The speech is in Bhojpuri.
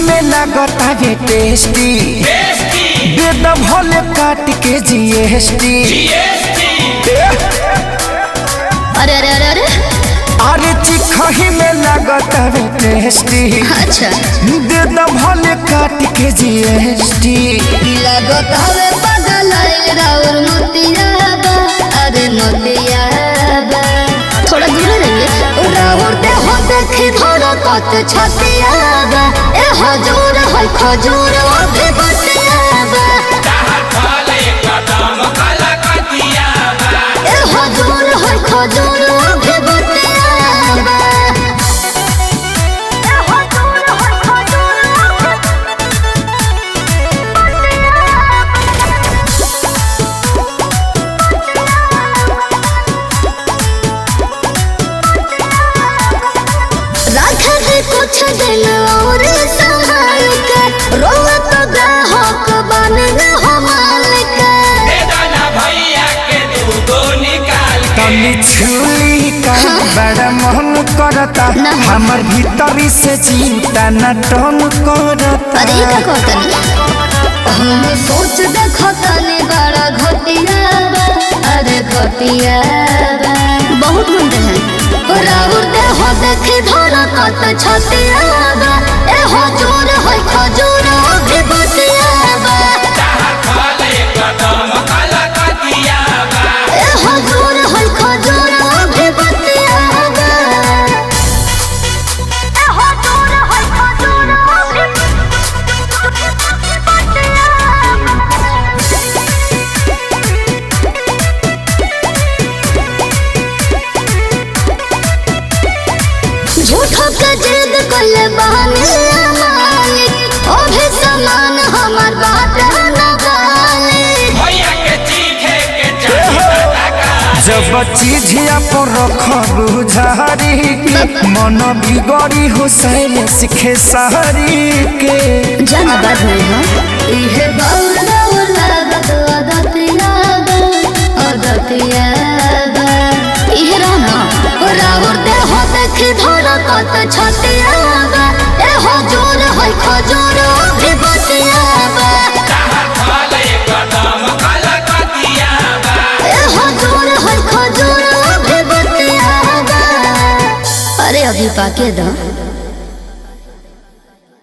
में लागता है टेस्टी, दे द भले काट के जीएसटी। अरे अरे अरे अरे अरे चिखही में लागता है टेस्टी, अच्छा दे द भले काट के जीएसटी। लागत हवे पागल राउर मोतियाबा, अरे मोतियाबा थोड़ा दूर रहिए। राउर देह देखी धड़कत छतियाबा, ए हजूर है खजूर अभी बतियाबा, ए हजूर है खजूर अभी बतियाबा। कुछ दिन और संभाल कर रोवा तो ग्राहक बन मालिक। तनी छुई का बड़ा मन करता, हमर भीतरी से चिंता न टन करता। अरे का कहतनी हम सोच देखो तनी बड़ा घटिया बा, अरे घटिया बा बहुत गुंडे हैं। राउर देह देखी धड़कत छतियाबा, ए हजूर है खजूर अभी बतियाबा, ए हजूर है खजूर अभी बतियाबा, ए हजूर है खजूर अभी झूठो के जिद कइले बहाने मालिक, अभी सामान हमार बात न गालिक। जब चीजिया पर रखब झारी के, मन बिगड़ी हो सैलेश खेसारी के। जाना बात नहीं है इहे बाउल बाउल लागत अदतियाबा, अदतियाबा इहे रहना। राउर देह देखी धड़कत छतियाबा, ए हजूर है खजूर अभी बतियाबा, ए हजूर है खजूर अभी बतियाबा। अरे अभी पाके दो।